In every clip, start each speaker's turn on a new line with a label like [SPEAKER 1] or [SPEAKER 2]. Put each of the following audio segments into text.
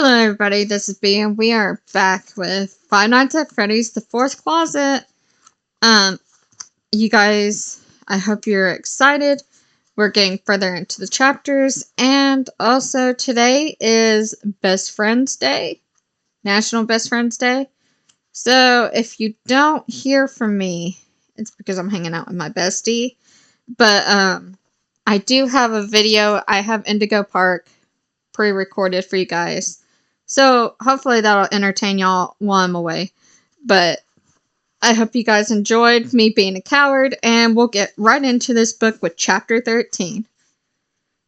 [SPEAKER 1] Hello everybody, this is B and we are back with Five Nights at Freddy's The Fourth Closet. You guys, I hope you're excited. We're getting further into the chapters, and also today is Best Friends Day, National Best Friends Day. So if you don't hear from me, it's because I'm hanging out with my bestie. But I do have a video. I have Indigo Park pre-recorded for you guys. So hopefully that'll entertain y'all while I'm away. But I hope you guys enjoyed me being a coward, and we'll get right into this book with chapter 13.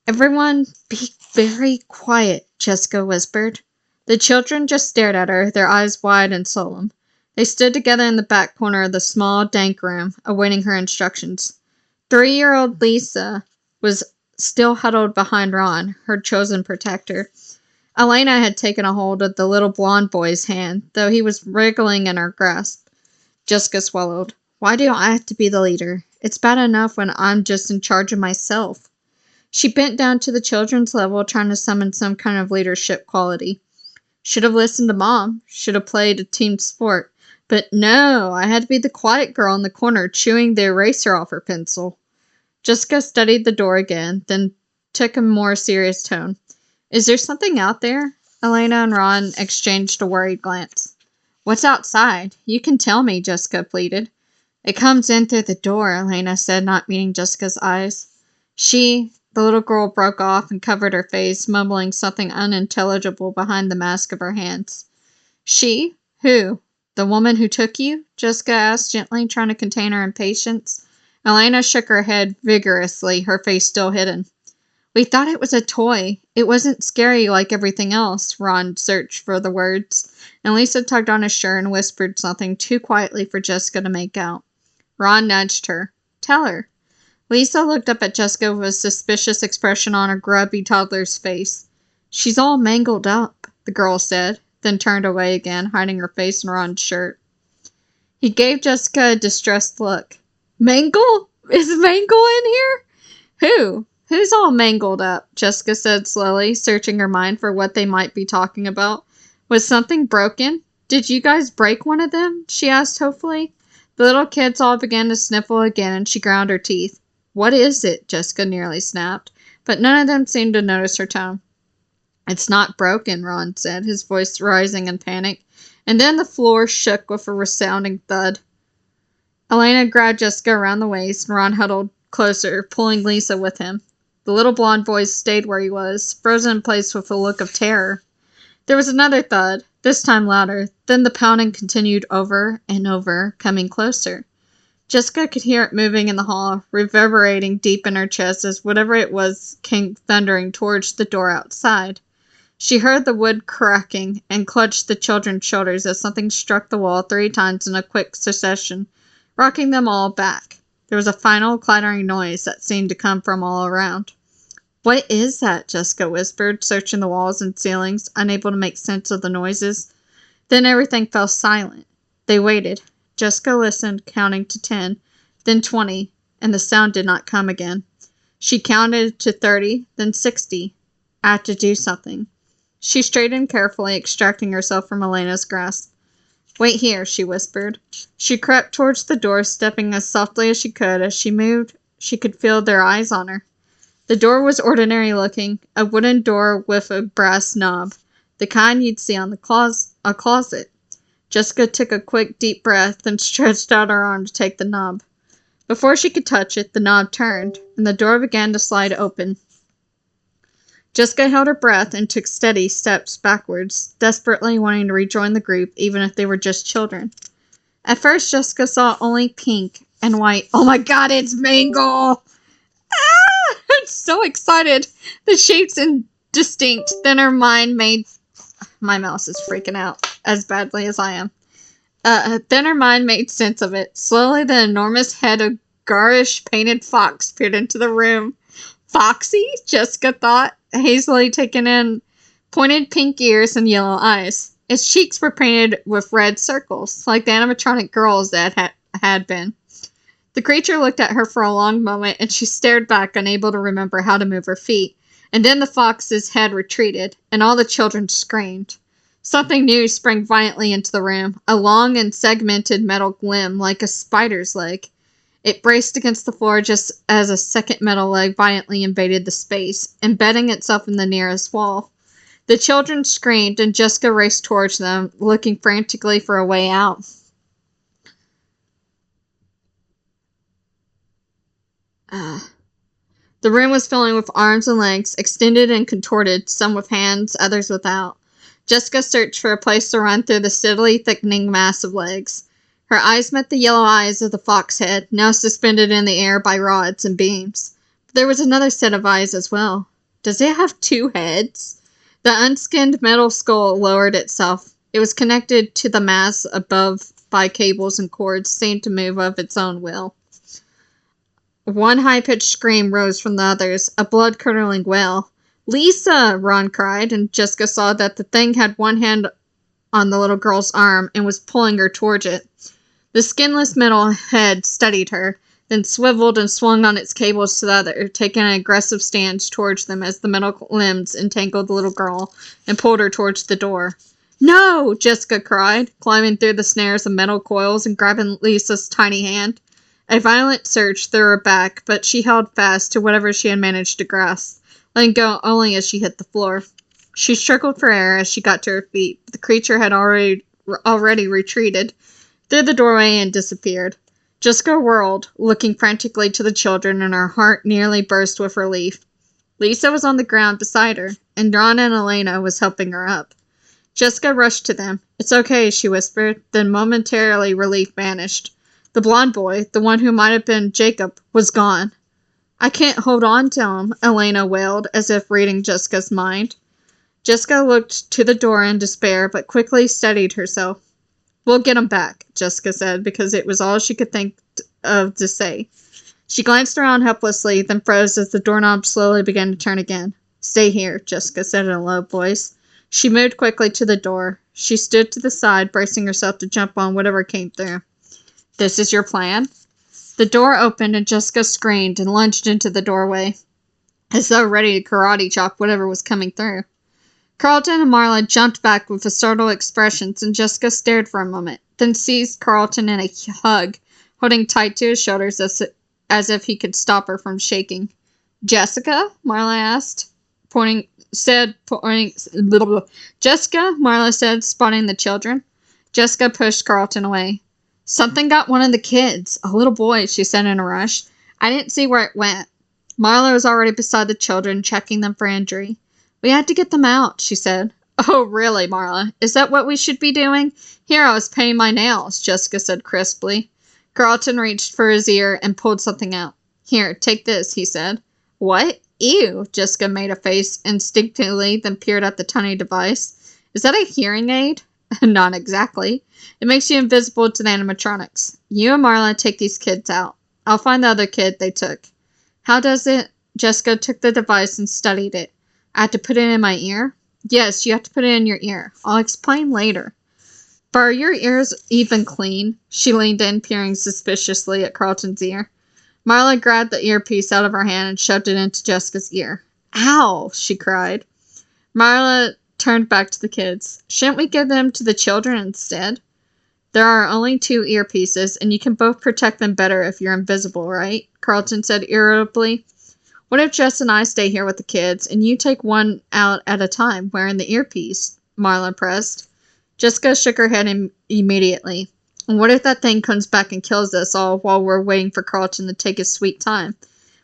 [SPEAKER 1] Everyone be very quiet, Jessica whispered. The children just stared at her, their eyes wide and solemn. They stood together in the back corner of the small, dank room, awaiting her instructions. 3-year-old Lisa was still huddled behind Ron, her chosen protector. Elena had taken a hold of the little blonde boy's hand, though he was wriggling in her grasp. Jessica swallowed. Why do I have to be the leader? It's bad enough when I'm just in charge of myself. She bent down to the children's level, trying to summon some kind of leadership quality. Should have listened to Mom. Should have played a team sport. But no, I had to be the quiet girl in the corner, chewing the eraser off her pencil. Jessica studied the door again, then took a more serious tone. Is there something out there? Elena and Ron exchanged a worried glance. What's outside? You can tell me, Jessica pleaded. It comes in through the door, Elena said, not meeting Jessica's eyes. The little girl broke off and covered her face, mumbling something unintelligible behind the mask of her hands. She? Who? The woman who took you? Jessica asked gently, trying to contain her impatience. Elena shook her head vigorously, her face still hidden. We thought it was a toy. It wasn't scary like everything else. Ron searched for the words, and Lisa tugged on his shirt and whispered something too quietly for Jessica to make out. Ron nudged her. Tell her. Lisa looked up at Jessica with a suspicious expression on her grubby toddler's face. She's all mangled up, the girl said, then turned away again, hiding her face in Ron's shirt. He gave Jessica a distressed look. Mangle? Is Mangle in here? Who? Who's all mangled up? Jessica said slowly, searching her mind for what they might be talking about. Was something broken? Did you guys break one of them? She asked hopefully. The little kids all began to sniffle again, and she ground her teeth. What is it? Jessica nearly snapped, but none of them seemed to notice her tone. It's not broken, Ron said, his voice rising in panic, and then the floor shook with a resounding thud. Elena grabbed Jessica around the waist, and Ron huddled closer, pulling Lisa with him. The little blonde boy stayed where he was, frozen in place with a look of terror. There was another thud, this time louder. Then the pounding continued over and over, coming closer. Jessica could hear it moving in the hall, reverberating deep in her chest as whatever it was came thundering towards the door outside. She heard the wood cracking and clutched the children's shoulders as something struck the wall 3 times in a quick succession, rocking them all back. There was a final clattering noise that seemed to come from all around. What is that? Jessica whispered, searching the walls and ceilings, unable to make sense of the noises. Then everything fell silent. They waited. Jessica listened, counting to 10, then 20, and the sound did not come again. She counted to 30, then 60. I have to do something. She straightened carefully, extracting herself from Elena's grasp. Wait here, she whispered. She crept towards the door, stepping as softly as she could. As she moved, she could feel their eyes on her. The door was ordinary looking, a wooden door with a brass knob, the kind you'd see on a closet. Jessica took a quick, deep breath, then stretched out her arm to take the knob. Before she could touch it, the knob turned, and the door began to slide open. Jessica held her breath and took steady steps backwards, desperately wanting to rejoin the group, even if they were just children. At first, Jessica saw only pink and white. Oh my god, it's Mangle! Ah! I'm so excited. The shape's indistinct. Then her mind made... My mouse is freaking out as badly as I am. Then her mind made sense of it. Slowly, the enormous head of garish painted fox peered into the room. Foxy? Jessica thought, hazily taking in pointed pink ears and yellow eyes. Its cheeks were painted with red circles, like the animatronic girls that had been. The creature looked at her for a long moment, and she stared back, unable to remember how to move her feet. And then the fox's head retreated, and all the children screamed. Something new sprang violently into the room, a long and segmented metal limb like a spider's leg. It braced against the floor just as a second metal leg violently invaded the space, embedding itself in the nearest wall. The children screamed, and Jessica raced towards them, looking frantically for a way out. The room was filling with arms and legs, extended and contorted, some with hands, others without. Jessica searched for a place to run through the steadily thickening mass of legs. Her eyes met the yellow eyes of the fox head, now suspended in the air by rods and beams. But there was another set of eyes as well. Does it have two heads? The unskinned metal skull lowered itself. It was connected to the mass above by cables and cords, seemed to move of its own will. One high-pitched scream rose from the others, a blood-curdling wail. "Lisa!" Ron cried, and Jessica saw that the thing had one hand on the little girl's arm and was pulling her towards it. The skinless metal head steadied her, then swiveled and swung on its cables to the other, taking an aggressive stance towards them as the metal limbs entangled the little girl and pulled her towards the door. "No!" Jessica cried, climbing through the snares of metal coils and grabbing Lisa's tiny hand. A violent surge threw her back, but she held fast to whatever she had managed to grasp, letting go only as she hit the floor. She struggled for air as she got to her feet, but the creature had already retreated through the doorway and disappeared. Jessica whirled, looking frantically to the children, and her heart nearly burst with relief. Lisa was on the ground beside her, and Ron and Elena was helping her up. Jessica rushed to them. "It's okay," she whispered, then momentarily relief vanished. The blonde boy, the one who might have been Jacob, was gone. "I can't hold on to him," Elena wailed, as if reading Jessica's mind. Jessica looked to the door in despair, but quickly steadied herself. "We'll get him back," Jessica said, because it was all she could think of to say. She glanced around helplessly, then froze as the doorknob slowly began to turn again. "Stay here," Jessica said in a low voice. She moved quickly to the door. She stood to the side, bracing herself to jump on whatever came through. "This is your plan?" The door opened and Jessica screamed and lunged into the doorway, as though ready to karate chop whatever was coming through. Carlton and Marla jumped back with startled expressions, and Jessica stared for a moment, then seized Carlton in a hug, holding tight to his shoulders as if he could stop her from shaking. "Jessica?" Marla asked, Jessica, Marla said, spotting the children. Jessica pushed Carlton away. "Something got one of the kids, a little boy," she said in a rush. "I didn't see where it went." Marla was already beside the children, checking them for injury. "We had to get them out," she said. "Oh, really, Marla? Is that what we should be doing? Here I was painting my nails," Jessica said crisply. Carlton reached for his ear and pulled something out. "Here, take this," he said. "What? Ew!" Jessica made a face instinctively, then peered at the tiny device. "Is that a hearing aid?" "Not exactly. It makes you invisible to the animatronics. You and Marla take these kids out. I'll find the other kid they took." "How does it?" Jessica took the device and studied it. "I have to put it in my ear?" "Yes, you have to put it in your ear. I'll explain later." "But are your ears even clean?" She leaned in, peering suspiciously at Carlton's ear. Marla grabbed the earpiece out of her hand and shoved it into Jessica's ear. "Ow!" she cried. Marla turned back to the kids. "Shouldn't we give them to the children instead?" "There are only 2 earpieces, and you can both protect them better if you're invisible, right?" Carlton said irritably. "What if Jess and I stay here with the kids, and you take one out at a time, wearing the earpiece?" Marla pressed. Jessica shook her head immediately. "And what if that thing comes back and kills us all while we're waiting for Carlton to take his sweet time?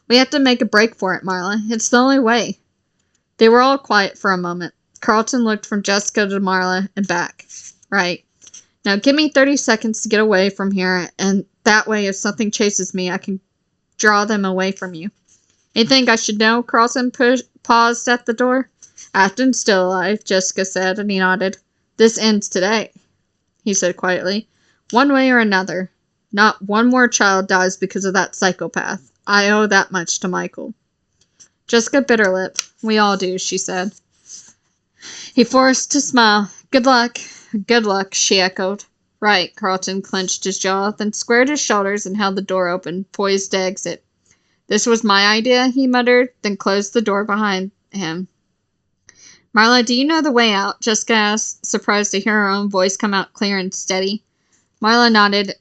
[SPEAKER 1] We have to make a break for it, Marla. It's the only way." They were all quiet for a moment. Carlton looked from Jessica to Marla and back. "Right. Now give me 30 seconds to get away from here, and that way if something chases me, I can draw them away from you." "Anything I should know?" Carlton paused at the door. "Afton's still alive," Jessica said, and he nodded. "This ends today," he said quietly. "One way or another. Not one more child dies because of that psychopath. I owe that much to Michael." Jessica bit her lip. "We all do," she said. He forced a smile. "Good luck." "Good luck," she echoed. "Right." Carlton clenched his jaw, then squared his shoulders and held the door open, poised to exit. "This was my idea," he muttered, then closed the door behind him. Marla, do you know the way out? Jessica asked, surprised to hear her own voice come out clear and steady. Marla nodded,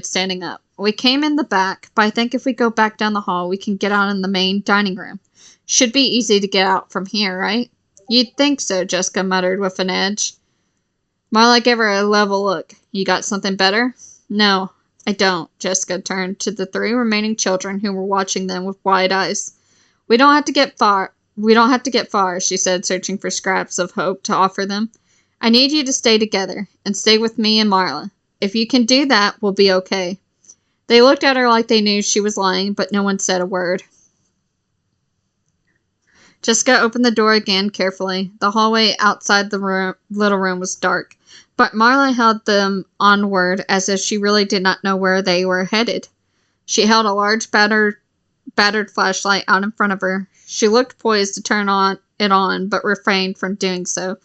[SPEAKER 1] standing up. We came in the back, but I think if we go back down the hall, we can get out in the main dining room. Should be easy to get out from here, right? You'd think so, Jessica muttered with an edge. Marla gave her a level look. You got something better? No, I don't. Jessica turned to the 3 remaining children who were watching them with wide eyes. We don't have to get far, she said, searching for scraps of hope to offer them. I need you to stay together, and stay with me and Marla. If you can do that, we'll be okay. They looked at her like they knew she was lying, but no one said a word. Jessica opened the door again carefully. The hallway outside the little room was dark, but Marla held them onward as if she really did not know where they were headed. She held a large battered flashlight out in front of her. She looked poised to turn it on, but refrained from doing so,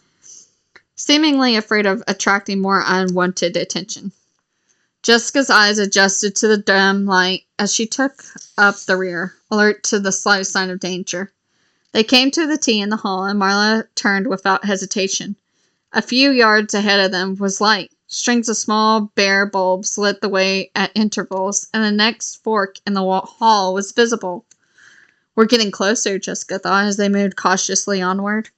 [SPEAKER 1] seemingly afraid of attracting more unwanted attention. Jessica's eyes adjusted to the dim light as she took up the rear, alert to the slightest sign of danger. They came to the T in the hall, and Marla turned without hesitation. A few yards ahead of them was light. Strings of small, bare bulbs lit the way at intervals, and the next fork in the hall was visible. We're getting closer, Jessica thought as they moved cautiously onward.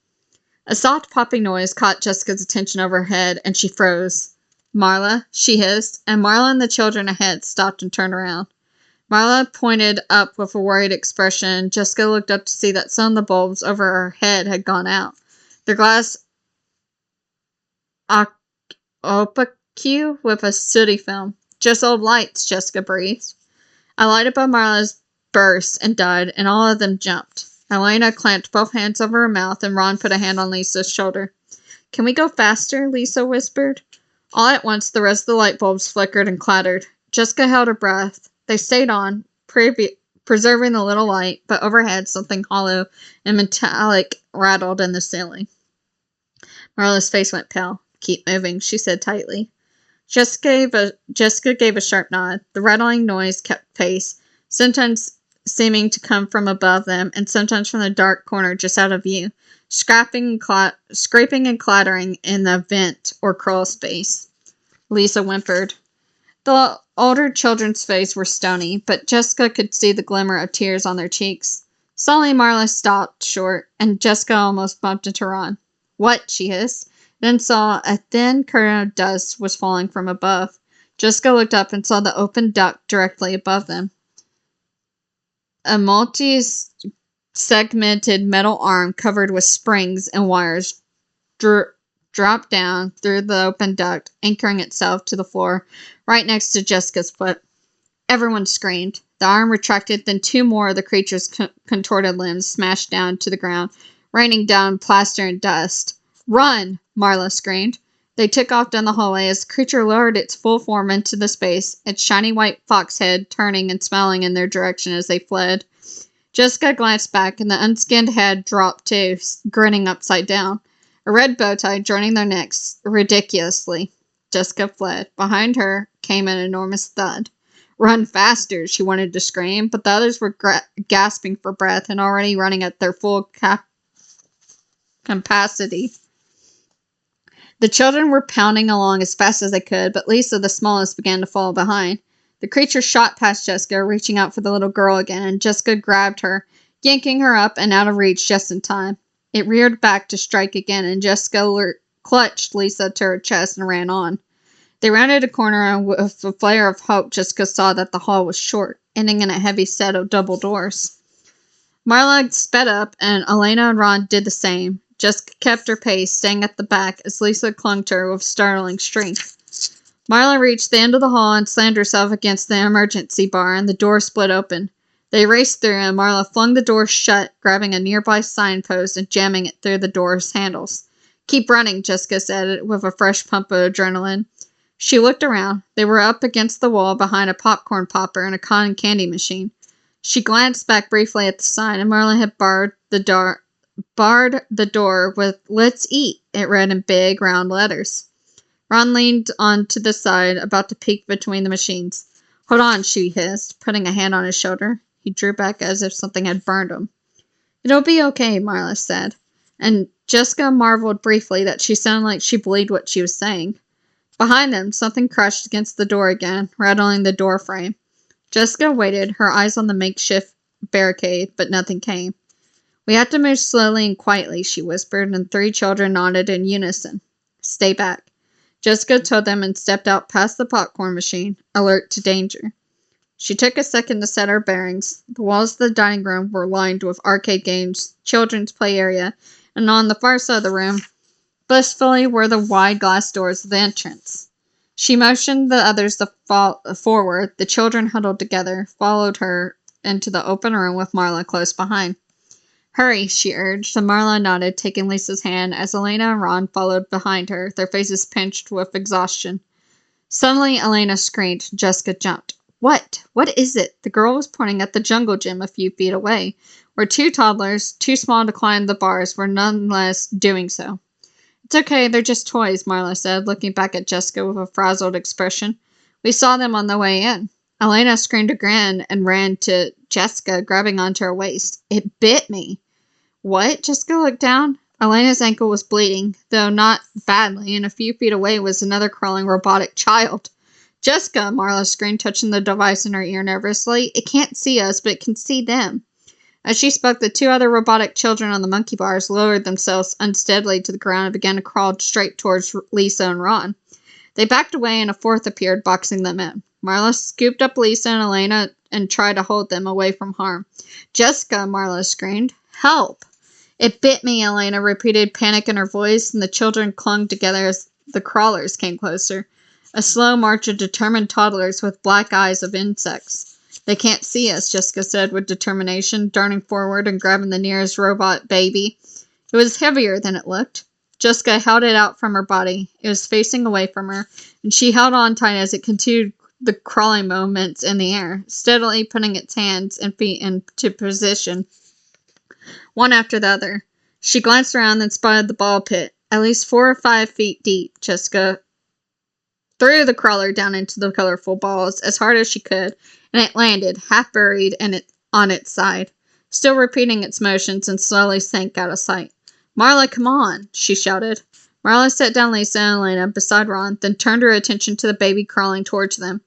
[SPEAKER 1] A soft popping noise caught Jessica's attention overhead, and she froze. Marla, she hissed, and Marla and the children ahead stopped and turned around. Marla pointed up with a worried expression. Jessica looked up to see that some of the bulbs over her head had gone out. Their glass opaque with a sooty film. Just old lights, Jessica breathed. A light above Marla's burst and died, and all of them jumped. Elena clamped both hands over her mouth, and Ron put a hand on Lisa's shoulder. Can we go faster? Lisa whispered. All at once, the rest of the light bulbs flickered and clattered. Jessica held her breath. They stayed on, preserving the little light, but overhead something hollow and metallic rattled in the ceiling. Marla's face went pale. Keep moving, she said tightly. Jessica gave a sharp nod. The rattling noise kept pace, sometimes seeming to come from above them, and sometimes from the dark corner just out of view, scraping and clattering in the vent or crawl space. Lisa whimpered. The older children's faces were stony, but Jessica could see the glimmer of tears on their cheeks. Suddenly Marla stopped short, and Jessica almost bumped into Ron. What? She hissed, then saw a thin curtain of dust was falling from above. Jessica looked up and saw the open duct directly above them. A multi-segmented metal arm covered with springs and wires dropped down through the open duct, anchoring itself to the floor right next to Jessica's foot. Everyone screamed. The arm retracted, then 2 more of the creature's contorted limbs smashed down to the ground, raining down plaster and dust. Run! Marla screamed. They took off down the hallway as the creature lowered its full form into the space, its shiny white fox head turning and smiling in their direction as they fled. Jessica glanced back, and the unskinned head dropped too, grinning upside down. A red bow tie joining their necks ridiculously. Jessica fled. Behind her came an enormous thud. Run faster, she wanted to scream, but the others were gasping for breath and already running at their full capacity. The children were pounding along as fast as they could, but Lisa, the smallest, began to fall behind. The creature shot past Jessica, reaching out for the little girl again, and Jessica grabbed her, yanking her up and out of reach just in time. It reared back to strike again, and Jessica clutched Lisa to her chest and ran on. They rounded a corner, and with a flare of hope, Jessica saw that the hall was short, ending in a heavy set of double doors. Marla sped up, and Elena and Ron did the same. Jessica kept her pace, staying at the back as Lisa clung to her with startling strength. Marla reached the end of the hall and slammed herself against the emergency bar, and the door split open. They raced through, and Marla flung the door shut, grabbing a nearby signpost and jamming it through the door's handles. Keep running, Jessica said, with a fresh pump of adrenaline. She looked around. They were up against the wall behind a popcorn popper and a cotton candy machine. She glanced back briefly at the sign, and Marla had barred the door with "Let's eat," it read in big, round letters. Ron leaned on to the side, about to peek between the machines. Hold on, she hissed, putting a hand on his shoulder. He drew back as if something had burned him. It'll be okay, Marla said, and Jessica marveled briefly that she sounded like she believed what she was saying. Behind them, something crashed against the door again, rattling the door frame. Jessica waited, her eyes on the makeshift barricade, but nothing came. We have to move slowly and quietly, she whispered, and the 3 children nodded in unison. Stay back. Jessica told them and stepped out past the popcorn machine, alert to danger. She took a second to set her bearings. The walls of the dining room were lined with arcade games, children's play area, and on the far side of the room, blissfully, were the wide glass doors of the entrance. She motioned the others to fall forward. The children huddled together, followed her into the open room with Marla close behind. Hurry, she urged, and Marla nodded, taking Lisa's hand as Elena and Ron followed behind her, their faces pinched with exhaustion. Suddenly, Elena screamed. Jessica jumped. What? What is it? The girl was pointing at the jungle gym a few feet away, where 2 toddlers, too small to climb the bars, were nonetheless doing so. It's okay, they're just toys, Marla said, looking back at Jessica with a frazzled expression. We saw them on the way in. Elena screamed again and ran to Jessica, grabbing onto her waist. It bit me. What? Jessica looked down. Elena's ankle was bleeding, though not badly, and a few feet away was another crawling robotic child. Jessica, Marla screamed, touching the device in her ear nervously. It can't see us, but it can see them. As she spoke, the 2 other robotic children on the monkey bars lowered themselves unsteadily to the ground and began to crawl straight towards Lisa and Ron. They backed away, and a 4th appeared, boxing them in. Marla scooped up Lisa and Elena and tried to hold them away from harm. Jessica, Marla screamed. Help! It bit me, Elena repeated, panic in her voice, and the children clung together as the crawlers came closer. A slow march of determined toddlers with black eyes of insects. They can't see us, Jessica said with determination, darting forward and grabbing the nearest robot baby. It was heavier than it looked. Jessica held it out from her body. It was facing away from her, and she held on tight as it continued the crawling movements in the air, steadily putting its hands and feet into position, one after the other. She glanced around and spotted the ball pit, at least 4 or 5 feet deep. Jessica threw the crawler down into the colorful balls as hard as she could, and it landed, half buried on its side, still repeating its motions, and slowly sank out of sight. Marla, come on, she shouted. Marla set down Lisa and Elena beside Ron, then turned her attention to the baby crawling towards them.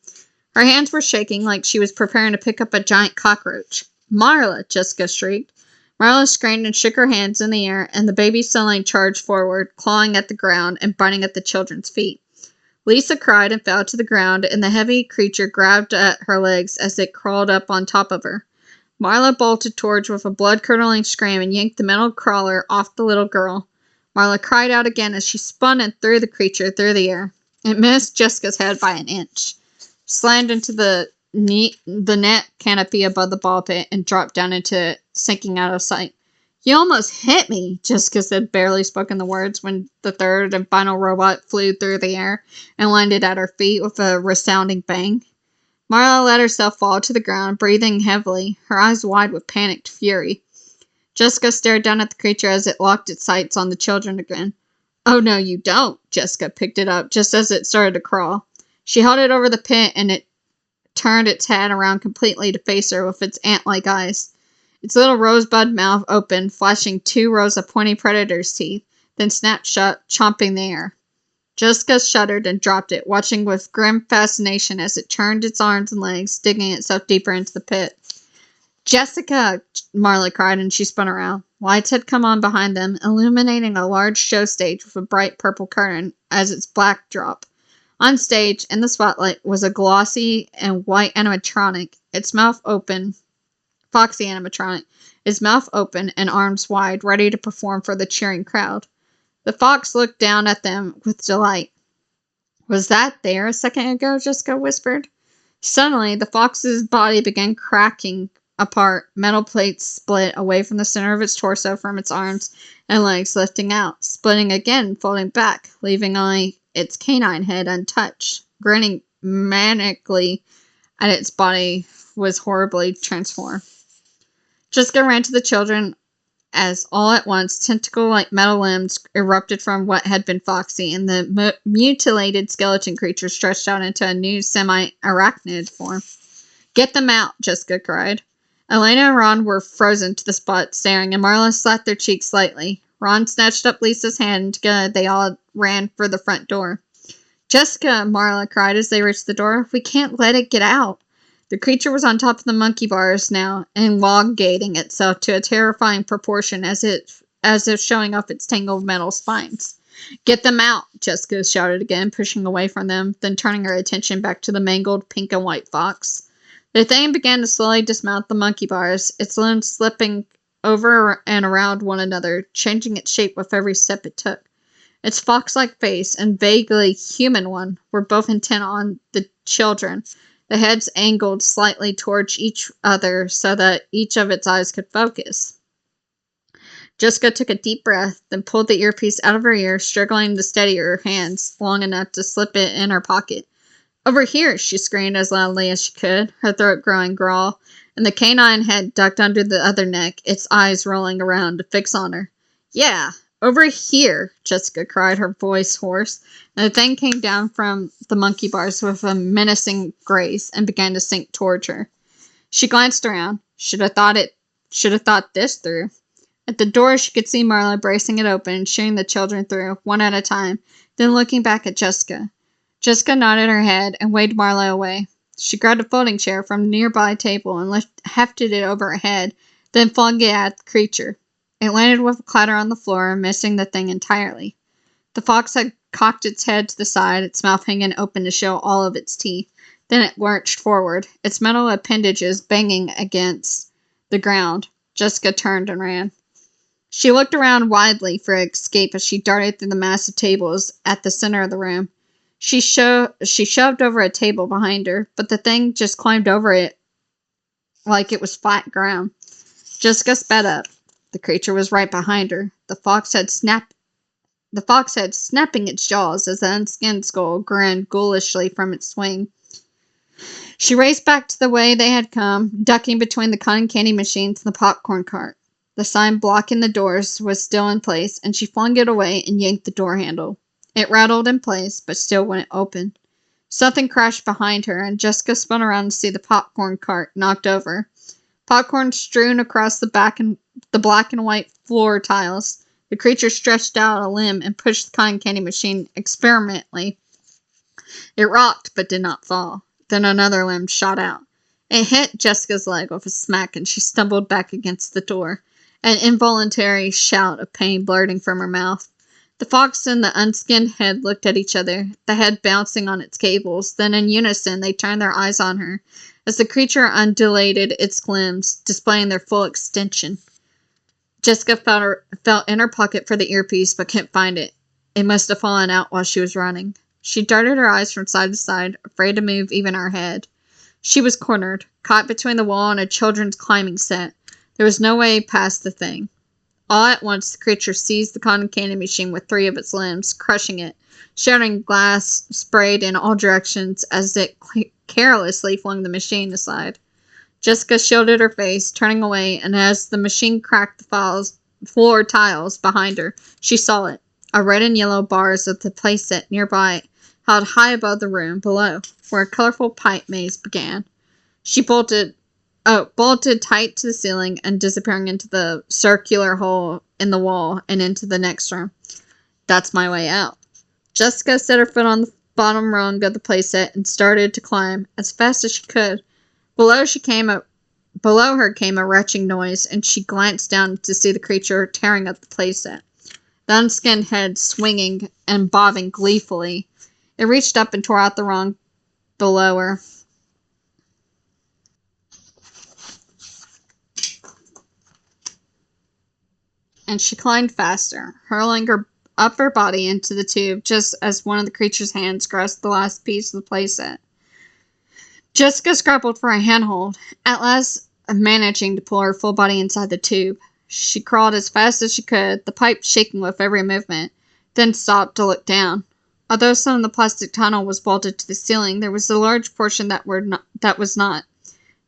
[SPEAKER 1] Her hands were shaking like she was preparing to pick up a giant cockroach. Marla, Jessica shrieked. Marla screamed and shook her hands in the air, and the baby suddenly charged forward, clawing at the ground and biting at the children's feet. Lisa cried and fell to the ground, and the heavy creature grabbed at her legs as it crawled up on top of her. Marla bolted towards with a blood-curdling scream and yanked the metal crawler off the little girl. Marla cried out again as she spun and threw the creature through the air. It missed Jessica's head by an inch, slammed into the net canopy above the ball pit, and dropped down into it, sinking out of sight. You almost hit me, Jessica said, barely spoken the words, when the 3rd and final robot flew through the air and landed at her feet with a resounding bang. Marla let herself fall to the ground, breathing heavily, her eyes wide with panicked fury. Jessica stared down at the creature as it locked its sights on the children again. Oh, no, you don't. Jessica picked it up just as it started to crawl. She held it over the pit, and it turned its head around completely to face her with its ant-like eyes. Its little rosebud mouth opened, flashing 2 rows of pointy predator's teeth, then snapped shut, chomping the air. Jessica shuddered and dropped it, watching with grim fascination as it churned its arms and legs, digging itself deeper into the pit. Jessica! Marla cried, and she spun around. Lights had come on behind them, illuminating a large show stage with a bright purple curtain as its backdrop. On stage, in the spotlight, was a glossy and white animatronic, its mouth open. Foxy animatronic, his mouth open and arms wide, ready to perform for the cheering crowd. The fox looked down at them with delight. Was that there a second ago? Jessica whispered. Suddenly, the fox's body began cracking apart, metal plates split away from the center of its torso from its arms and legs lifting out, splitting again, folding back, leaving only its canine head untouched. Grinning manically at its body was horribly transformed. Jessica ran to the children as all at once tentacle-like metal limbs erupted from what had been Foxy, and the mutilated skeleton creature stretched out into a new semi-arachnid form. Get them out, Jessica cried. Elena and Ron were frozen to the spot, staring, and Marla slapped their cheeks slightly. Ron snatched up Lisa's hand, and together they all ran for the front door. Jessica, Marla cried as they reached the door. We can't let it get out. The creature was on top of the monkey bars now, elongating itself to a terrifying proportion as if showing off its tangled metal spines. Get them out, Jessica shouted again, pushing away from them, then turning her attention back to the mangled pink and white fox. The thing began to slowly dismount the monkey bars, its limbs slipping over and around one another, changing its shape with every step it took. Its fox-like face and vaguely human one were both intent on the children, the heads angled slightly towards each other so that each of its eyes could focus. Jessica took a deep breath, then pulled the earpiece out of her ear, struggling to steady her hands long enough to slip it in her pocket. Over here, she screamed as loudly as she could, her throat growing growl, and the canine head ducked under the other neck, its eyes rolling around to fix on her. Yeah, over here, Jessica cried, her voice hoarse, and the thing came down from the monkey bars with a menacing grace and began to sink towards her. She glanced around. Should have thought this through. At the door, she could see Marla bracing it open and shooing the children through, one at a time, then looking back at Jessica. Jessica nodded her head and waved Marla away. She grabbed a folding chair from a nearby table and hefted it over her head, then flung it at the creature. It landed with a clatter on the floor, missing the thing entirely. The fox had cocked its head to the side, its mouth hanging open to show all of its teeth. Then it lurched forward, its metal appendages banging against the ground. Jessica turned and ran. She looked around widely for escape as she darted through the massive tables at the center of the room. She shoved over a table behind her, but the thing just climbed over it like it was flat ground. Jessica sped up. The creature was right behind her. The fox head snapping its jaws as the unskinned skull grinned ghoulishly from its swing. She raced back to the way they had come, ducking between the cotton candy machines and the popcorn cart. The sign blocking the doors was still in place, and she flung it away and yanked the door handle. It rattled in place, but still wouldn't open. Something crashed behind her, and Jessica spun around to see the popcorn cart knocked over. Popcorn strewn across the black and white floor tiles. The creature stretched out a limb and pushed the cotton candy machine experimentally. It rocked, but did not fall. Then another limb shot out. It hit Jessica's leg with a smack, and she stumbled back against the door, an involuntary shout of pain blurting from her mouth. The fox and the unskinned head looked at each other, the head bouncing on its cables. Then in unison they turned their eyes on her, as the creature undulated its limbs, displaying their full extension. Jessica felt in her pocket for the earpiece, but couldn't find it. It must have fallen out while she was running. She darted her eyes from side to side, afraid to move even her head. She was cornered, caught between the wall and a children's climbing set. There was no way past the thing. All at once, the creature seized the cotton candy machine with three of its limbs, crushing it. Shattering glass sprayed in all directions as it carelessly flung the machine aside. Jessica shielded her face, turning away, and as the machine cracked the floor tiles behind her, she saw it. A red and yellow bars of the playset nearby held high above the room below, where a colorful pipe maze began. She bolted tight to the ceiling and disappearing into the circular hole in the wall and into the next room. That's my way out. Jessica set her foot on the bottom rung of the playset and started to climb as fast as she could. Below her came a retching noise, and she glanced down to see the creature tearing up the playset. The unskinned head swinging and bobbing gleefully. It reached up and tore out the rung below her. And she climbed faster, hurling her upper body into the tube just as one of the creature's hands grasped the last piece of the playset. Jessica scrabbled for a handhold, at last managing to pull her full body inside the tube. She crawled as fast as she could, the pipe shaking with every movement, then stopped to look down. Although some of the plastic tunnel was bolted to the ceiling, there was a large portion that was not.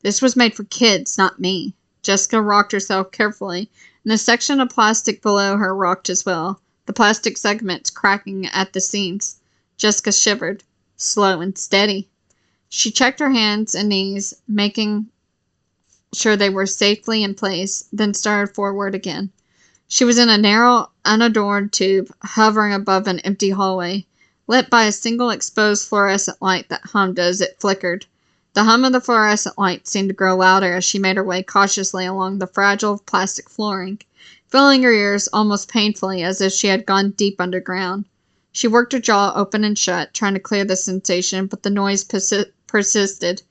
[SPEAKER 1] This was made for kids, not me. Jessica rocked herself carefully, and the section of plastic below her rocked as well, the plastic segments cracking at the seams. Jessica shivered, slow and steady. She checked her hands and knees, making sure they were safely in place, then started forward again. She was in a narrow, unadorned tube, hovering above an empty hallway, lit by a single exposed fluorescent light that hummed as it flickered. The hum of the fluorescent light seemed to grow louder as she made her way cautiously along the fragile plastic flooring, filling her ears almost painfully as if she had gone deep underground. She worked her jaw open and shut, trying to clear the sensation, but the noise persisted.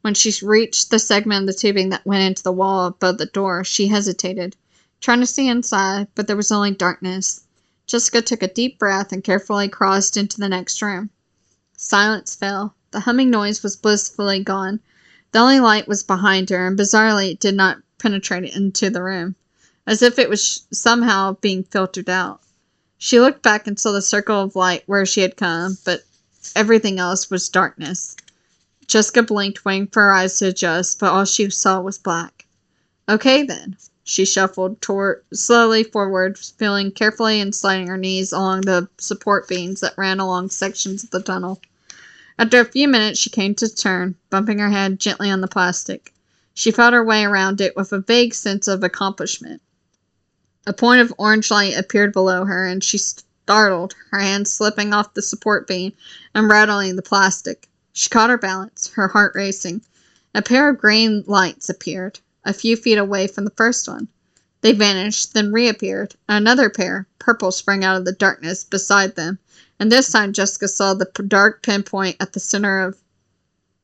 [SPEAKER 1] When she reached the segment of the tubing that went into the wall above the door, she hesitated, trying to see inside, but there was only darkness. Jessica took a deep breath and carefully crossed into the next room. Silence fell. The humming noise was blissfully gone. The only light was behind her, and bizarrely it did not penetrate into the room, as if it was somehow being filtered out. She looked back and saw the circle of light where she had come, but everything else was darkness. Jessica blinked, waiting for her eyes to adjust, but all she saw was black. Okay, then. She shuffled slowly forward, feeling carefully and sliding her knees along the support beams that ran along sections of the tunnel. After a few minutes, she came to a turn, bumping her head gently on the plastic. She felt her way around it with a vague sense of accomplishment. A point of orange light appeared below her, and she startled, her hand slipping off the support beam and rattling the plastic. She caught her balance, her heart racing. A pair of green lights appeared, a few feet away from the first one. They vanished, then reappeared. Another pair, purple, sprang out of the darkness beside them, and this time Jessica saw the dark pinpoint at the center of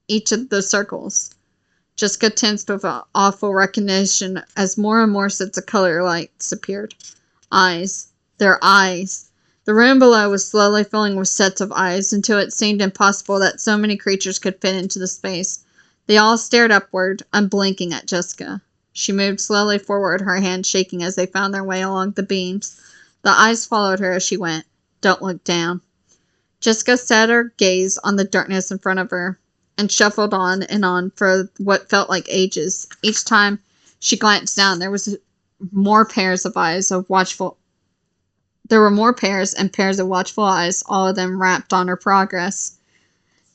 [SPEAKER 1] each of the circles. Jessica tensed with awful recognition as more and more sets of color lights appeared. Eyes. Their eyes. The room below was slowly filling with sets of eyes until it seemed impossible that so many creatures could fit into the space. They all stared upward, unblinking at Jessica. She moved slowly forward, her hands shaking as they found their way along the beams. The eyes followed her as she went. Don't look down. Jessica set her gaze on the darkness in front of her and shuffled on and on for what felt like ages. Each time she glanced down, there were more pairs and pairs of watchful eyes, all of them rapt on her progress.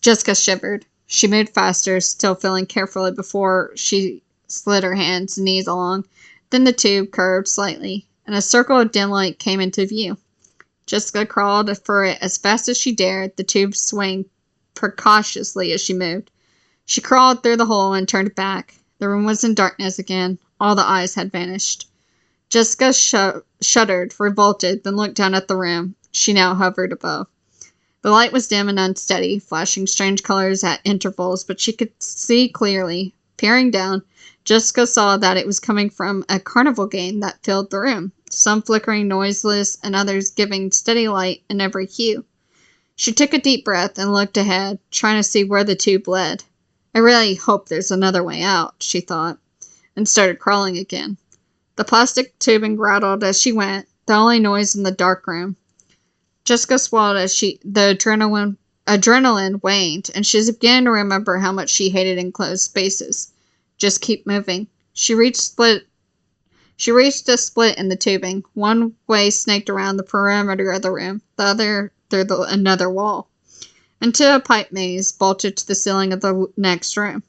[SPEAKER 1] Jessica shivered. She moved faster, still feeling carefully before she slid her hands and knees along. Then the tube curved slightly, and a circle of dim light came into view. Jessica crawled for it as fast as she dared, the tube swaying precautiously as she moved. She crawled through the hole and turned back. The room was in darkness again. All the eyes had vanished. Jessica shuddered, revolted, then looked down at the room she now hovered above. The light was dim and unsteady, flashing strange colors at intervals, but she could see clearly. Peering down, Jessica saw that it was coming from a carnival game that filled the room, some flickering noiseless and others giving steady light in every hue. She took a deep breath and looked ahead, trying to see where the tube led. I really hope there's another way out, she thought, and started crawling again. The plastic tubing rattled as she went, the only noise in the dark room. Jessica swallowed as the adrenaline waned, and she began to remember how much she hated enclosed spaces. Just keep moving. She reached a split in the tubing. One way snaked around the perimeter of the room, the other through another wall, into a pipe maze bolted to the ceiling of the next room.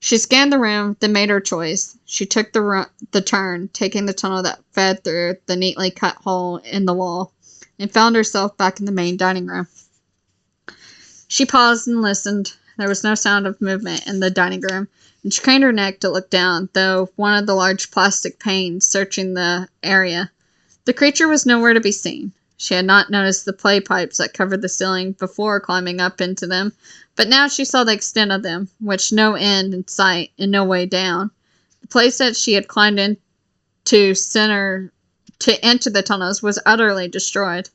[SPEAKER 1] She scanned the room, then made her choice. She took the turn, taking the tunnel that fed through the neatly cut hole in the wall, and found herself back in the main dining room. She paused and listened. There was no sound of movement in the dining room, and she craned her neck to look down, though one of the large plastic panes searching the area. The creature was nowhere to be seen. She had not noticed the play pipes that covered the ceiling before climbing up into them, but now she saw the extent of them, with no end in sight and no way down. The place that she had climbed in to enter the tunnels was utterly destroyed.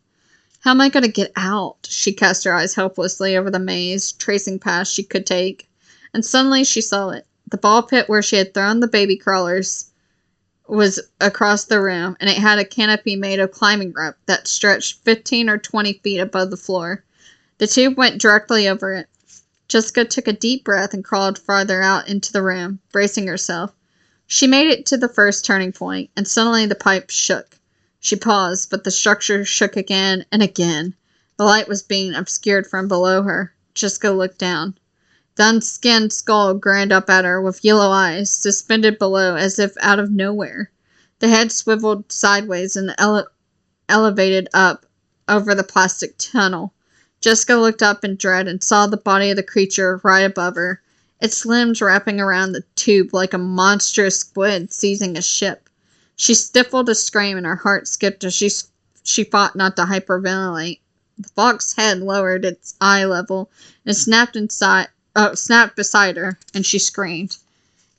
[SPEAKER 1] How am I going to get out? She cast her eyes helplessly over the maze, tracing paths she could take, and suddenly she saw it. The ball pit where she had thrown the baby crawlers was across the room, and it had a canopy made of climbing rope that stretched 15 or 20 feet above the floor. The tube went directly over it. Jessica took a deep breath and crawled farther out into the room, bracing herself. She made it to the first turning point, and suddenly the pipe shook. She paused, but the structure shook again and again. The light was being obscured from below her. Jessica looked down. The unskinned skull grinned up at her with yellow eyes suspended below as if out of nowhere. The head swiveled sideways and elevated up over the plastic tunnel. Jessica looked up in dread and saw the body of the creature right above her, its limbs wrapping around the tube like a monstrous squid seizing a ship. She stifled a scream and her heart skipped as she fought not to hyperventilate. The fox's head lowered its eye level and snapped beside her, and she screamed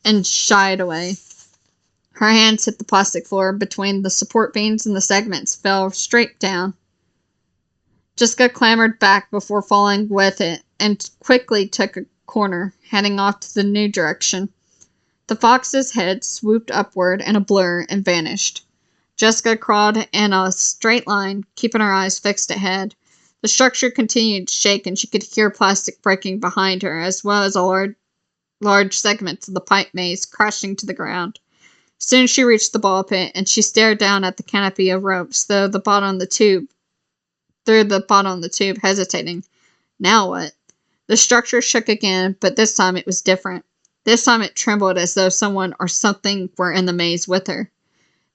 [SPEAKER 1] and shied away. Her hands hit the plastic floor between the support beams and the segments fell straight down. Jessica clambered back before falling with it and quickly took a corner, heading off to the new direction. The fox's head swooped upward in a blur and vanished. Jessica crawled in a straight line, keeping her eyes fixed ahead. The structure continued to shake, and she could hear plastic breaking behind her, as well as large segments of the pipe maze crashing to the ground. Soon she reached the ball pit, and she stared down at the canopy of ropes, through the bottom of the tube, hesitating. Now what? The structure shook again, but this time it was different. This time it trembled as though someone or something were in the maze with her.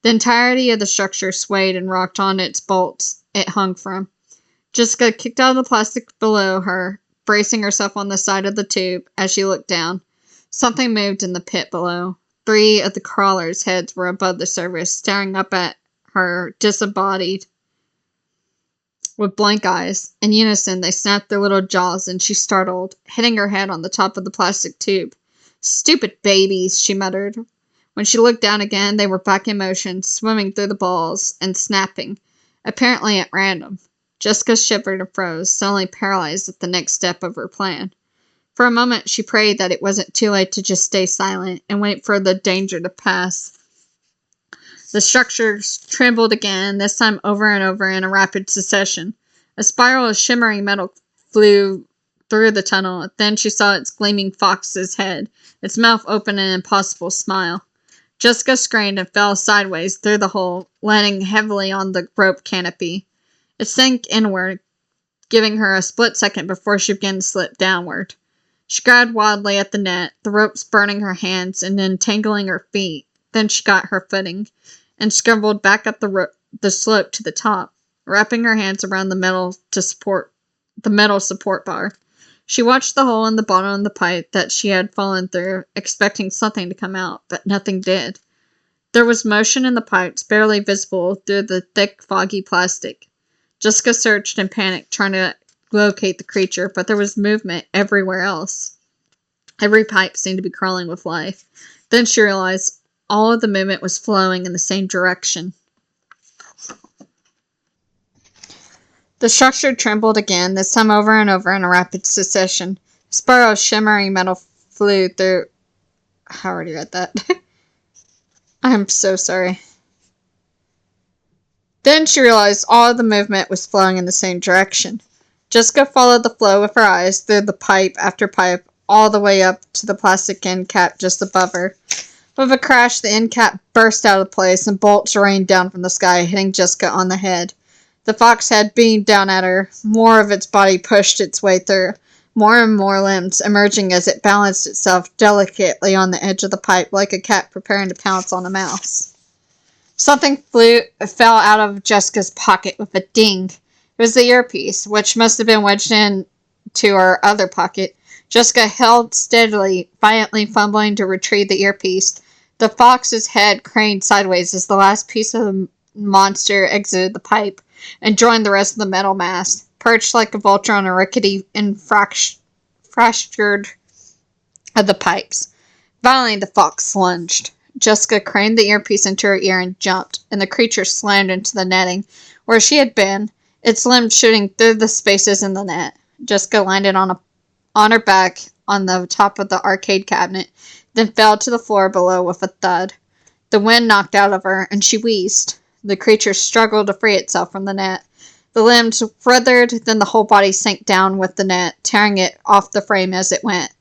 [SPEAKER 1] The entirety of the structure swayed and rocked on its bolts it hung from. Jessica kicked out of the plastic below her, bracing herself on the side of the tube as she looked down. Something moved in the pit below. 3 of the crawlers' heads were above the surface, staring up at her, disembodied, with blank eyes. In unison, they snapped their little jaws, and she startled, hitting her head on the top of the plastic tube. "Stupid babies," she muttered. When she looked down again, they were back in motion, swimming through the balls and snapping, apparently at random. Jessica shivered and froze, suddenly paralyzed at the next step of her plan. For a moment, she prayed that it wasn't too late to just stay silent and wait for the danger to pass. The structures trembled again, this time over and over in a rapid succession. A spiral of shimmering metal flew through the tunnel. Then she saw its gleaming fox's head, its mouth open in an impossible smile. Jessica screamed and fell sideways through the hole, landing heavily on the rope canopy. It sank inward, giving her a split second before she began to slip downward. She grabbed wildly at the net, the ropes burning her hands and entangling her feet. Then she got her footing and scrambled back up the slope to the top, wrapping her hands around the metal support bar. She watched the hole in the bottom of the pipe that she had fallen through, expecting something to come out, but nothing did. There was motion in the pipes, barely visible through the thick, foggy plastic. Jessica searched in panic, trying to locate the creature, but there was movement everywhere else. Every pipe seemed to be crawling with life. Then she realized all of the movement was flowing in the same direction. The structure trembled again, this time over and over in a rapid succession. A spiral of shimmering metal flew through... I already read that. I'm so sorry. Then she realized all of the movement was flowing in the same direction. Jessica followed the flow with her eyes through the pipe after pipe, all the way up to the plastic end cap just above her. With a crash, the end cap burst out of place and bolts rained down from the sky, hitting Jessica on the head. The fox head beamed down at her. More of its body pushed its way through, more and more limbs emerging as it balanced itself delicately on the edge of the pipe like a cat preparing to pounce on a mouse. Something fell out of Jessica's pocket with a ding. It was the earpiece, which must have been wedged into her other pocket. Jessica held steadily, violently fumbling to retrieve the earpiece. The fox's head craned sideways as the last piece of the monster exited the pipe and joined the rest of the metal mass, perched like a vulture on a rickety and fractured of the pipes. Finally, the fox lunged. Jessica craned the earpiece into her ear and jumped, and the creature slammed into the netting where she had been, its limbs shooting through the spaces in the net. Jessica landed on her back on the top of the arcade cabinet, then fell to the floor below with a thud. The wind knocked out of her, and she wheezed. The creature struggled to free itself from the net. The limbs writhed, then the whole body sank down with the net, tearing it off the frame as it went.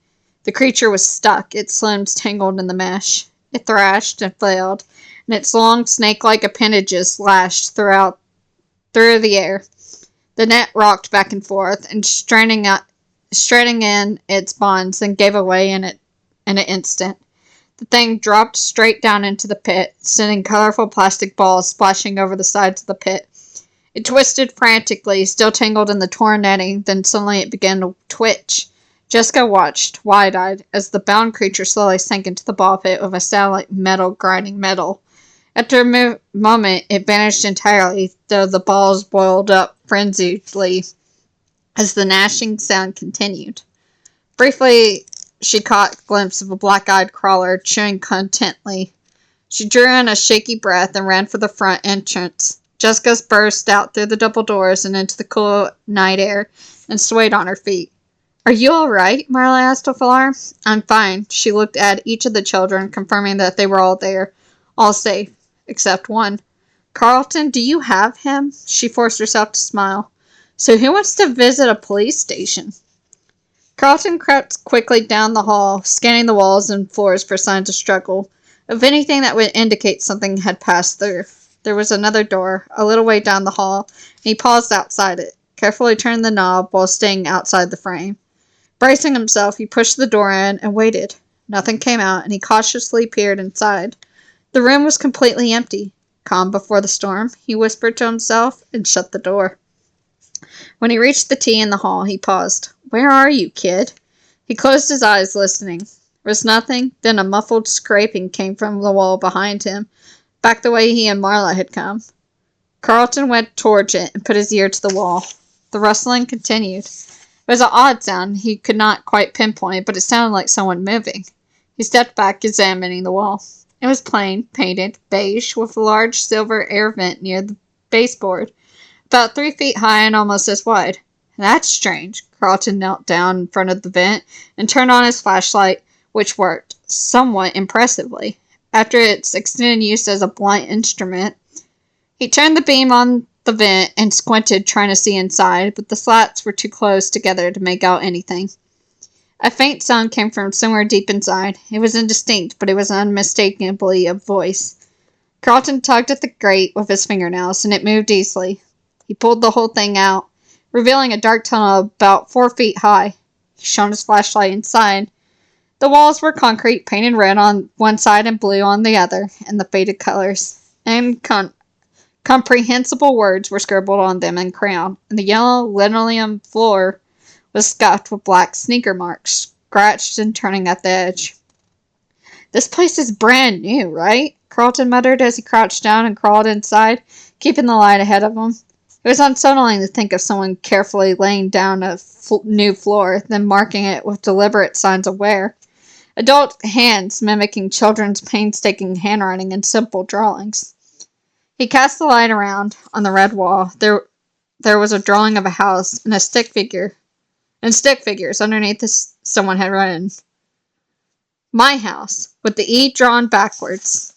[SPEAKER 1] The creature was stuck, its limbs tangled in the mesh. It thrashed and flailed, and its long snake-like appendages lashed through the air. The net rocked back and forth, and straining straightening in its bonds, then gave away in an instant. The thing dropped straight down into the pit, sending colorful plastic balls splashing over the sides of the pit. It twisted frantically, still tangled in the torn netting, then suddenly it began to twitch. Jessica watched, wide-eyed, as the bound creature slowly sank into the ball pit with a sound like metal grinding metal. After a moment, it vanished entirely, though the balls boiled up frenziedly as the gnashing sound continued. Briefly, she caught a glimpse of a black-eyed crawler chewing contently. She drew in a shaky breath and ran for the front entrance. Jessica burst out through the double doors and into the cool night air and swayed on her feet. "Are you all right?" Marla asked with alarm. "I'm fine." She looked at each of the children, confirming that they were all there, all safe, except one. "Carlton, do you have him?" She forced herself to smile. "So who wants to visit a police station?" Carlton crept quickly down the hall, scanning the walls and floors for signs of struggle, of anything that would indicate something had passed through. There was another door, a little way down the hall, and he paused outside it, carefully turning the knob while staying outside the frame. Bracing himself, he pushed the door in and waited. Nothing came out, and he cautiously peered inside. The room was completely empty. Calm before the storm, he whispered to himself and shut the door. When he reached the T in the hall, he paused. "Where are you, kid?" He closed his eyes, listening. There was nothing, then a muffled scraping came from the wall behind him, back the way he and Marla had come. Carlton went towards it and put his ear to the wall. The rustling continued. It was an odd sound he could not quite pinpoint, but it sounded like someone moving. He stepped back, examining the wall. It was plain, painted, beige, with a large silver air vent near the baseboard, about 3 feet high and almost as wide. "That's strange." Carlton knelt down in front of the vent and turned on his flashlight, which worked somewhat impressively. After its extended use as a blunt instrument, he turned the beam on the vent and squinted, trying to see inside, but the slats were too close together to make out anything. A faint sound came from somewhere deep inside. It was indistinct, but it was unmistakably a voice. Carlton tugged at the grate with his fingernails, and it moved easily. He pulled the whole thing out, revealing a dark tunnel about 4 feet high. He shone his flashlight inside. The walls were concrete, painted red on one side and blue on the other, in the faded colors. Incomprehensible words were scribbled on them in crayon, and the yellow linoleum floor was scuffed with black sneaker marks, scratched and turning at the edge. "This place is brand new, right?" Carlton muttered as he crouched down and crawled inside, keeping the light ahead of him. It was unsettling to think of someone carefully laying down a new floor, then marking it with deliberate signs of wear. Adult hands mimicking children's painstaking handwriting and simple drawings. He cast the light around. On the red wall, there was a drawing of a house and stick figures underneath this. Someone had written, "My house," with the E drawn backwards.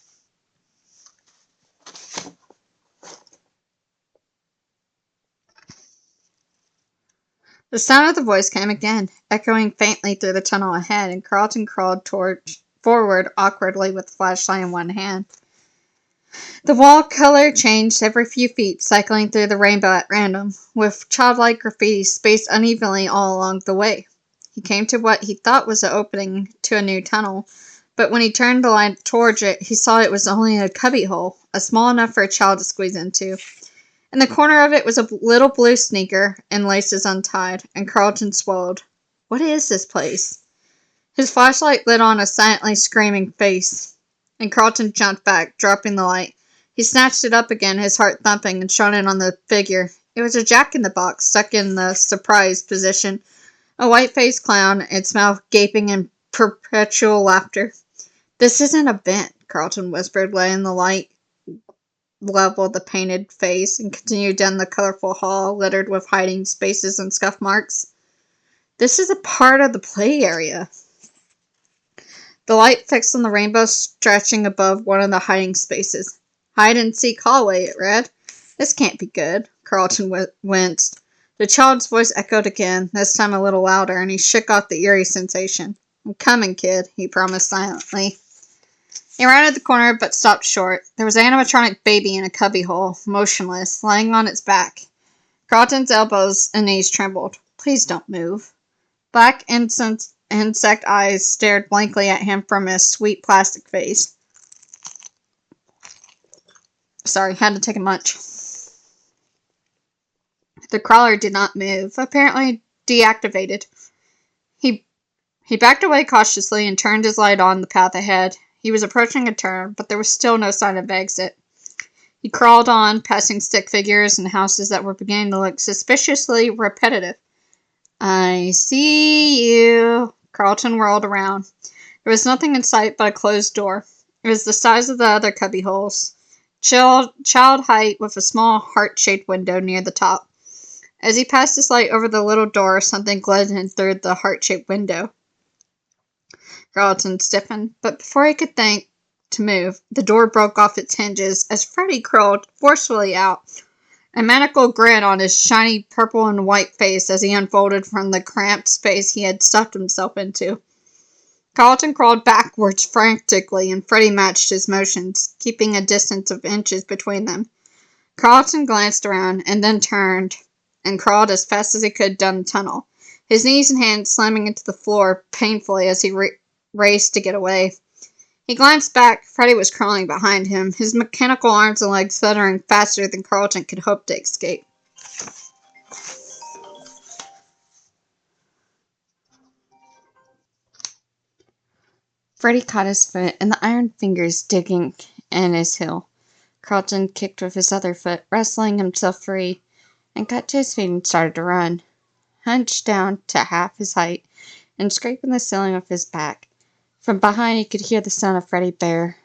[SPEAKER 1] The sound of the voice came again, echoing faintly through the tunnel ahead, and Carlton crawled forward awkwardly with the flashlight in one hand. The wall color changed every few feet, cycling through the rainbow at random, with childlike graffiti spaced unevenly all along the way. He came to what he thought was the opening to a new tunnel, but when he turned the light towards it, he saw it was only a cubbyhole, small enough for a child to squeeze into. In the corner of it was a little blue sneaker, and laces untied, and Carlton swallowed. What is this place? His flashlight lit on a silently screaming face, and Carlton jumped back, dropping the light. He snatched it up again, his heart thumping, and shone it on the figure. It was a jack-in-the-box, stuck in the surprised position, a white-faced clown, its mouth gaping in perpetual laughter. "This isn't a vent," Carlton whispered, letting the light level the painted face, and continued down the colorful hall, littered with hiding spaces and scuff marks. "This is a part of the play area." The light fixed on the rainbow stretching above one of the hiding spaces. "Hide and seek hallway," it read. "This can't be good." Carlton winced. The child's voice echoed again, this time a little louder, and he shook off the eerie sensation. "I'm coming, kid," he promised silently. He rounded the corner, but stopped short. There was an animatronic baby in a cubbyhole, motionless, lying on its back. Carlton's elbows and knees trembled. "Please don't move." Black insect eyes stared blankly at him from his sweet plastic face. Sorry, had to take a munch. The crawler did not move, apparently deactivated. He backed away cautiously and turned his light on the path ahead. He was approaching a turn, but there was still no sign of exit. He crawled on, passing stick figures and houses that were beginning to look suspiciously repetitive. I see you. Carlton whirled around. There was nothing in sight but a closed door. It was the size of the other cubbyholes. Child height with a small heart-shaped window near the top. As he passed his light over the little door, something glinted through the heart-shaped window. Carlton stiffened, but before he could think to move, the door broke off its hinges as Freddy crawled forcefully out, a maniacal grin on his shiny purple and white face as he unfolded from the cramped space he had stuffed himself into. Carlton crawled backwards frantically, and Freddy matched his motions, keeping a distance of inches between them. Carlton glanced around and then turned and crawled as fast as he could down the tunnel, his knees and hands slamming into the floor painfully as he raced to get away. He glanced back. Freddy was crawling behind him, his mechanical arms and legs fluttering faster than Carlton could hope to escape. Freddy caught his foot, and the iron fingers digging in his heel. Carlton kicked with his other foot, wrestling himself free, and got to his feet and started to run. Hunched down to half his height and scraping the ceiling with his back. From behind he could hear the sound of Freddy bearing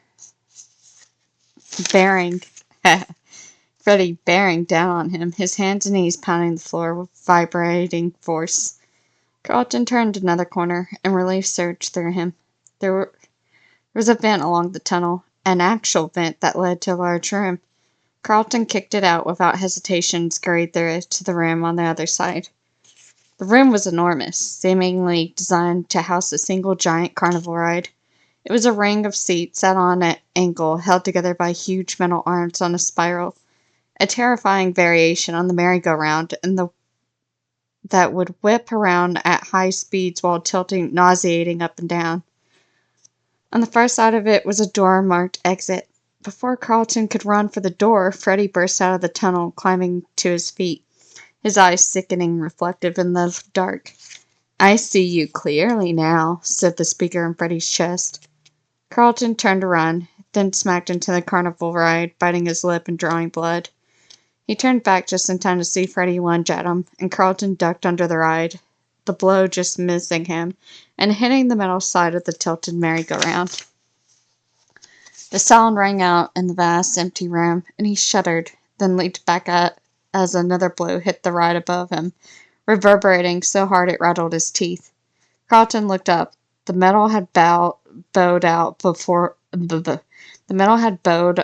[SPEAKER 1] down on him, his hands and knees pounding the floor with vibrating force. Carlton turned another corner, and relief surged through him. There was a vent along the tunnel, an actual vent that led to a large room. Carlton kicked it out without hesitation and scurried through to the room on the other side. The room was enormous, seemingly designed to house a single giant carnival ride. It was a ring of seats set on an angle, held together by huge metal arms on a spiral, a terrifying variation on the merry-go-round that would whip around at high speeds while tilting nauseating up and down. On the far side of it was a door marked exit. Before Carlton could run for the door, Freddy burst out of the tunnel, climbing to his feet, his eyes sickening reflective in the dark. I see you clearly now, said the speaker in Freddy's chest. Carlton turned to run, then smacked into the carnival ride, biting his lip and drawing blood. He turned back just in time to see Freddy lunge at him, and Carlton ducked under the ride, the blow just missing him and hitting the metal side of the tilted merry-go-round. The sound rang out in the vast, empty room, and he shuddered, then leaped back as another blow hit the ride above him, reverberating so hard it rattled his teeth. Carlton looked up. The metal had bowed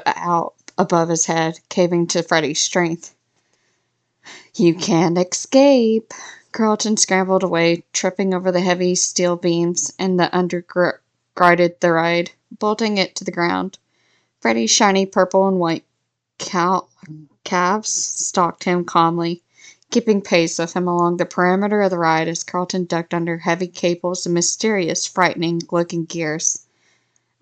[SPEAKER 1] out above his head, caving to Freddy's strength. You can't escape. Carlton scrambled away, tripping over the heavy steel beams and the undergirded the ride, bolting it to the ground. Freddy's shiny purple and white calves stalked him calmly, keeping pace with him along the perimeter of the ride as Carlton ducked under heavy cables and mysterious, frightening-looking gears.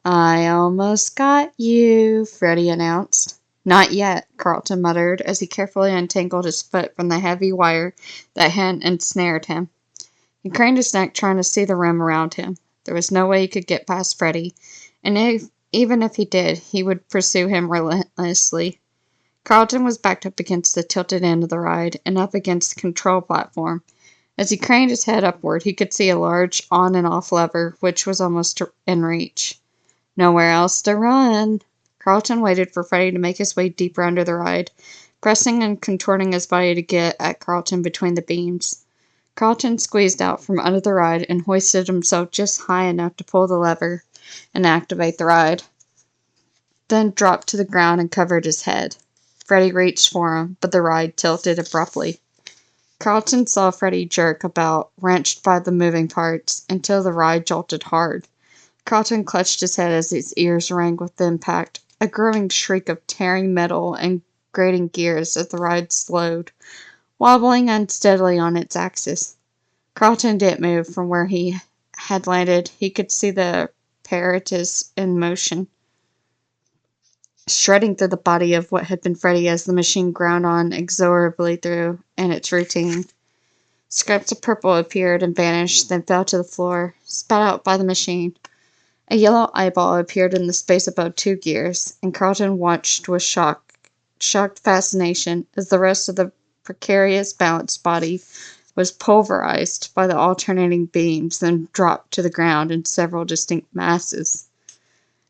[SPEAKER 1] I almost got you, Freddy announced. Not yet, Carlton muttered as he carefully untangled his foot from the heavy wire that had ensnared him. He craned his neck, trying to see the room around him. There was no way he could get past Freddy, and even if he did, he would pursue him relentlessly. Carlton was backed up against the tilted end of the ride and up against the control platform. As he craned his head upward, he could see a large on and off lever, which was almost in reach. Nowhere else to run. Carlton waited for Freddy to make his way deeper under the ride, pressing and contorting his body to get at Carlton between the beams. Carlton squeezed out from under the ride and hoisted himself just high enough to pull the lever and activate the ride, then dropped to the ground and covered his head. Freddy reached for him, but the ride tilted abruptly. Carlton saw Freddy jerk about, wrenched by the moving parts, until the ride jolted hard. Carlton clutched his head as his ears rang with the impact, a growing shriek of tearing metal and grating gears as the ride slowed, wobbling unsteadily on its axis. Carlton didn't move from where he had landed. He could see the apparatus in motion, shredding through the body of what had been Freddy as the machine ground on inexorably through in its routine. Scraps of purple appeared and vanished, then fell to the floor, spat out by the machine. A yellow eyeball appeared in the space above 2 gears, and Carlton watched with shocked fascination as the rest of the precarious balanced body was pulverized by the alternating beams, then dropped to the ground in several distinct masses.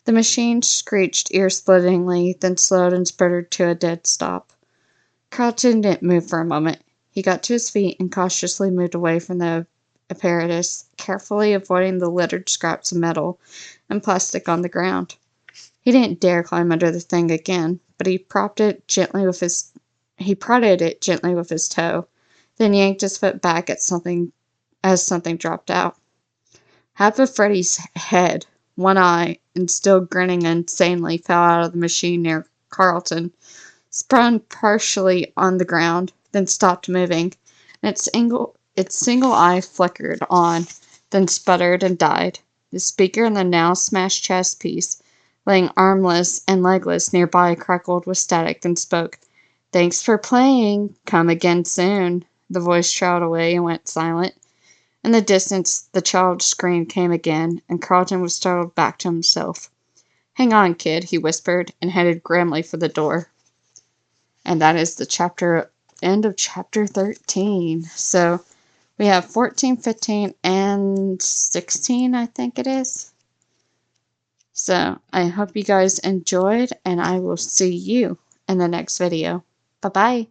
[SPEAKER 1] The machine screeched ear-splittingly, then slowed and sputtered to a dead stop. Carlton didn't move for a moment. He got to his feet and cautiously moved away from the apparatus, carefully avoiding the littered scraps of metal and plastic on the ground. He didn't dare climb under the thing again, but he prodded it gently with his toe, then yanked his foot back at something dropped out. Half of Freddy's head, one eye, and still grinning insanely, fell out of the machine near Carlton, spun partially on the ground, then stopped moving, and its single eye flickered on, then sputtered and died. The speaker in the now smashed chess piece, laying armless and legless nearby, crackled with static, then spoke. "Thanks for playing. Come again soon." The voice trailed away and went silent. In the distance, the child's scream came again, and Carlton was startled back to himself. "Hang on, kid," he whispered, and headed grimly for the door. And that is the end of chapter 13. So we have 14, 15, and 16, I think it is. So I hope you guys enjoyed, and I will see you in the next video. Bye-bye.